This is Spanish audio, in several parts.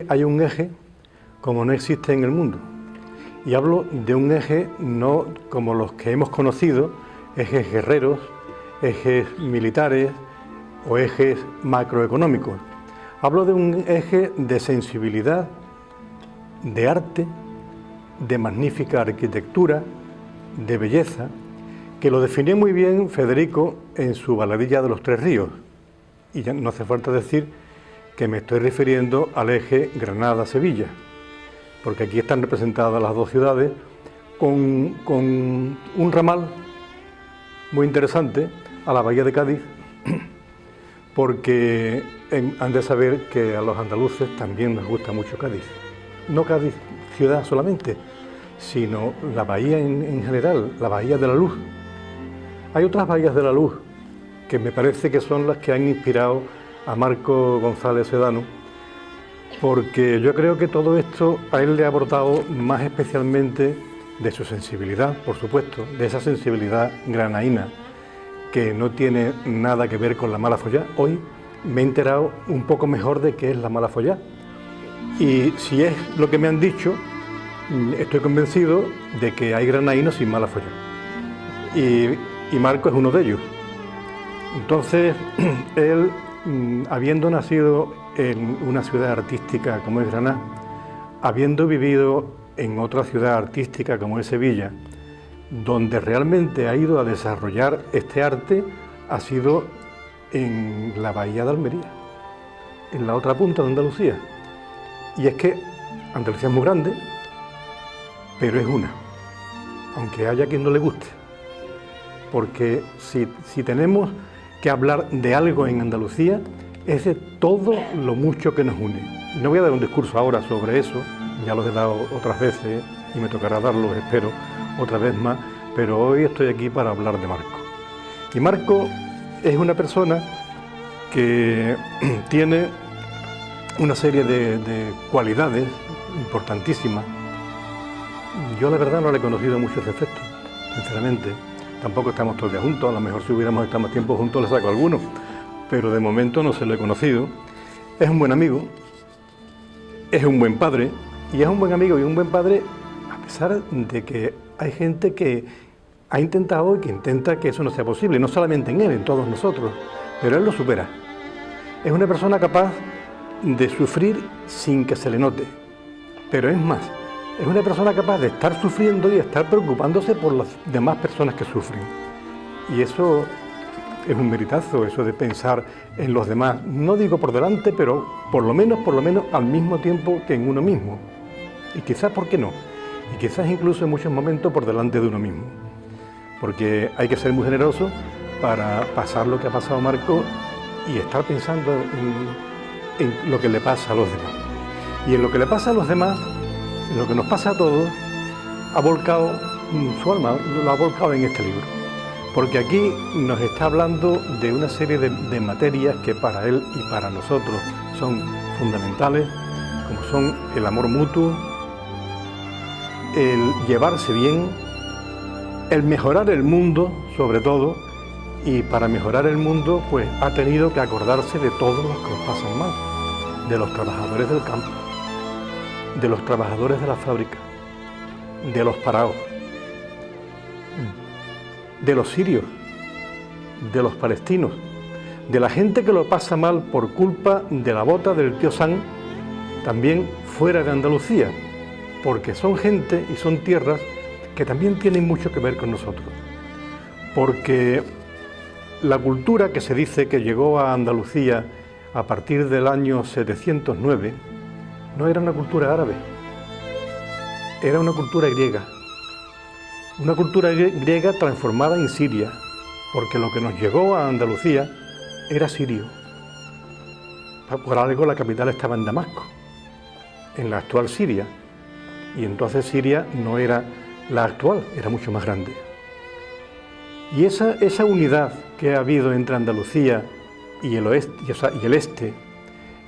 hay un eje como no existe en el mundo. Y hablo de un eje no como los que hemos conocido, ejes guerreros, ejes militares o ejes macroeconómicos. Hablo de un eje de sensibilidad, de arte, de magnífica arquitectura, de belleza, que lo definió muy bien Federico en su Baladilla de los Tres Ríos. Y ya no hace falta decir que me estoy refiriendo al eje Granada-Sevilla, porque aquí están representadas las dos ciudades con un ramal muy interesante a la bahía de Cádiz, porque han de saber que a los andaluces también nos gusta mucho Cádiz. No Cádiz ciudad solamente, sino la bahía en general, la Bahía de la Luz. Hay otras bahías de la Luz que me parece que son las que han inspirado a Marco González Sedano, porque yo creo que todo esto a él le ha aportado más especialmente de su sensibilidad, por supuesto, de esa sensibilidad granaína que no tiene nada que ver con la mala follá. Hoy me he enterado un poco mejor de qué es la mala follá. Y si es lo que me han dicho, estoy convencido de que hay granaínos sin mala follá. Y Marco es uno de ellos. Entonces, él, habiendo nacido en una ciudad artística como es Granada, habiendo vivido en otra ciudad artística como es Sevilla, donde realmente ha ido a desarrollar este arte, ha sido en la Bahía de Almería, en la otra punta de Andalucía. Y es que Andalucía es muy grande, pero es una, aunque haya quien no le guste. Porque si tenemos que hablar de algo en Andalucía, es de todo lo mucho que nos une. No voy a dar un discurso ahora sobre eso, ya los he dado otras veces y me tocará darlos, espero, otra vez más, pero hoy estoy aquí para hablar de Marco. Y Marco es una persona que tiene una serie de cualidades importantísimas. Yo la verdad no le he conocido muchos defectos, sinceramente. Tampoco estamos todos días juntos, a lo mejor si hubiéramos estado más tiempo juntos le saco algunos, pero de momento no se lo he conocido. Es un buen amigo, es un buen padre, y es un buen amigo y un buen padre a pesar de que hay gente que ha intentado y que intenta que eso no sea posible, no solamente en él, en todos nosotros, pero él lo supera. Es una persona capaz de sufrir sin que se le note, pero es más, es una persona capaz de estar sufriendo y estar preocupándose por las demás personas que sufren. Y eso es un meritazo, eso de pensar en los demás, no digo por delante, pero por lo menos al mismo tiempo que en uno mismo. Y quizás, ¿por qué no? Y quizás incluso en muchos momentos por delante de uno mismo. Porque hay que ser muy generoso para pasar lo que ha pasado Marco y estar pensando en lo que le pasa a los demás. Y en lo que le pasa a los demás, en lo que nos pasa a todos, ha volcado su alma, lo ha volcado en este libro. Porque aquí nos está hablando de una serie de materias que para él y para nosotros son fundamentales, como son el amor mutuo, el llevarse bien, el mejorar el mundo, sobre todo, y para mejorar el mundo, pues ha tenido que acordarse de todos los que los pasan mal, de los trabajadores del campo, de los trabajadores de la fábrica, de los parados, de los sirios, de los palestinos, de la gente que lo pasa mal por culpa de la bota del tío San, también fuera de Andalucía, porque son gente y son tierras que también tienen mucho que ver con nosotros. Porque la cultura que se dice que llegó a Andalucía a partir del año 709 no era una cultura árabe, era una cultura griega. Una cultura griega transformada en siria, porque lo que nos llegó a Andalucía era sirio. Por algo la capital estaba en Damasco, en la actual Siria, y entonces Siria no era la actual, era mucho más grande. Y esa unidad que ha habido entre Andalucía y el oeste, y el este,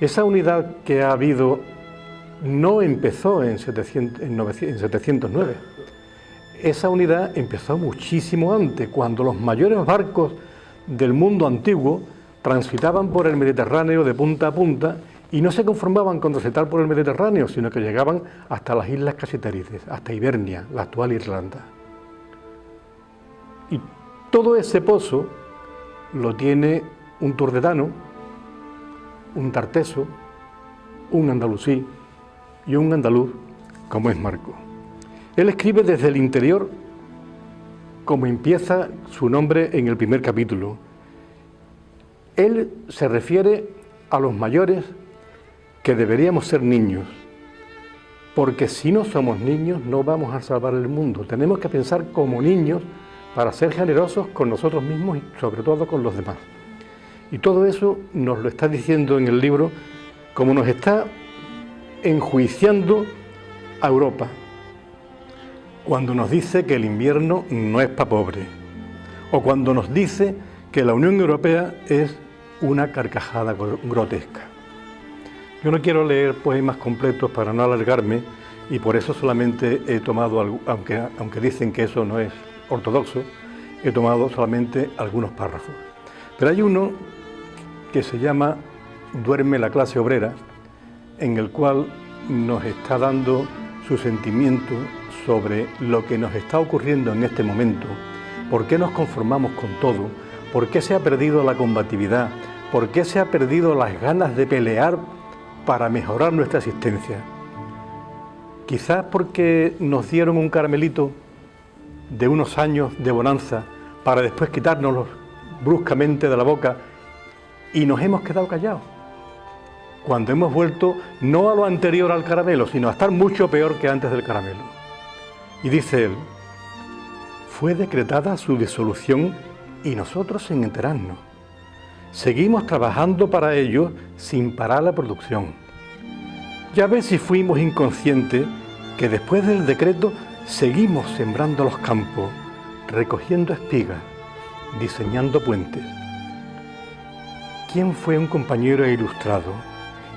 esa unidad que ha habido no empezó en 709. Esa unidad empezó muchísimo antes, cuando los mayores barcos del mundo antiguo transitaban por el Mediterráneo de punta a punta Y no se conformaban con transitar por el Mediterráneo, sino que llegaban hasta las islas Casiterides, hasta Ibernia, la actual Irlanda. Y todo ese pozo lo tiene un turdetano, un tarteso, un andalusí y un andaluz, como es Marco. Él escribe desde el interior, como empieza su nombre en el primer capítulo. Él se refiere a los mayores que deberíamos ser niños, porque si no somos niños no vamos a salvar el mundo. Tenemos que pensar como niños para ser generosos con nosotros mismos y sobre todo con los demás. Y todo eso nos lo está diciendo en el libro, como nos está enjuiciando a Europa, cuando nos dice que el invierno no es para pobres, o cuando nos dice que la Unión Europea es una carcajada grotesca. Yo no quiero leer poemas completos para no alargarme, y por eso solamente he tomado, aunque dicen que eso no es ortodoxo, he tomado solamente algunos párrafos. Pero hay uno que se llama Duerme la clase obrera, en el cual nos está dando su sentimiento sobre lo que nos está ocurriendo en este momento, por qué nos conformamos con todo, por qué se ha perdido la combatividad, por qué se ha perdido las ganas de pelear para mejorar nuestra existencia. Quizás porque nos dieron un caramelito de unos años de bonanza para después quitárnoslos bruscamente de la boca y nos hemos quedado callados, cuando hemos vuelto no a lo anterior al caramelo, sino a estar mucho peor que antes del caramelo. Y dice él: fue decretada su disolución y nosotros sin enterarnos. Seguimos trabajando para ello sin parar la producción. Ya ves si fuimos inconscientes que después del decreto seguimos sembrando los campos, recogiendo espigas, diseñando puentes. ¿Quién fue un compañero ilustrado?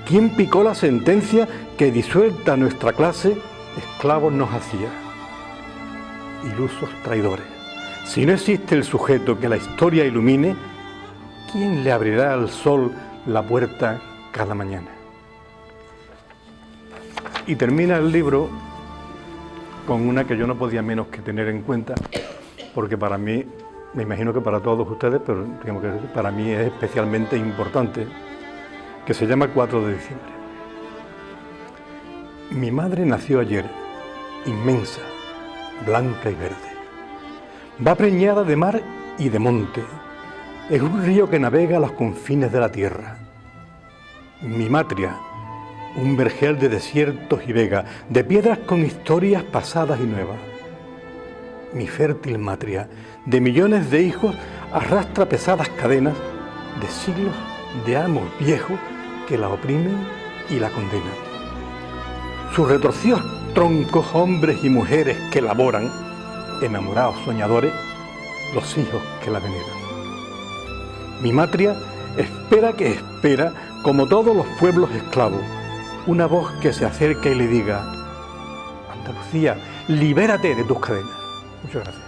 ¿Quién picó la sentencia que disuelta nuestra clase, esclavos nos hacía? Ilusos traidores. Si no existe el sujeto que la historia ilumine, ¿quién le abrirá al sol la puerta cada mañana? Y termina el libro con una que yo no podía menos que tener en cuenta, porque para mí, me imagino que para todos ustedes, pero digamos que para mí es especialmente importante, que se llama 4 de diciembre. Mi madre nació ayer, inmensa, blanca y verde. Va preñada de mar y de monte. Es un río que navega a los confines de la tierra. Mi matria, un vergel de desiertos y vegas, de piedras con historias pasadas y nuevas. Mi fértil matria, de millones de hijos, arrastra pesadas cadenas de siglos de amos viejos que la oprimen y la condenan. Sus retorcidos troncos, hombres y mujeres que laboran, enamorados soñadores, los hijos que la veneran. Mi matria espera, como todos los pueblos esclavos, una voz que se acerque y le diga: Andalucía, libérate de tus cadenas. Muchas gracias.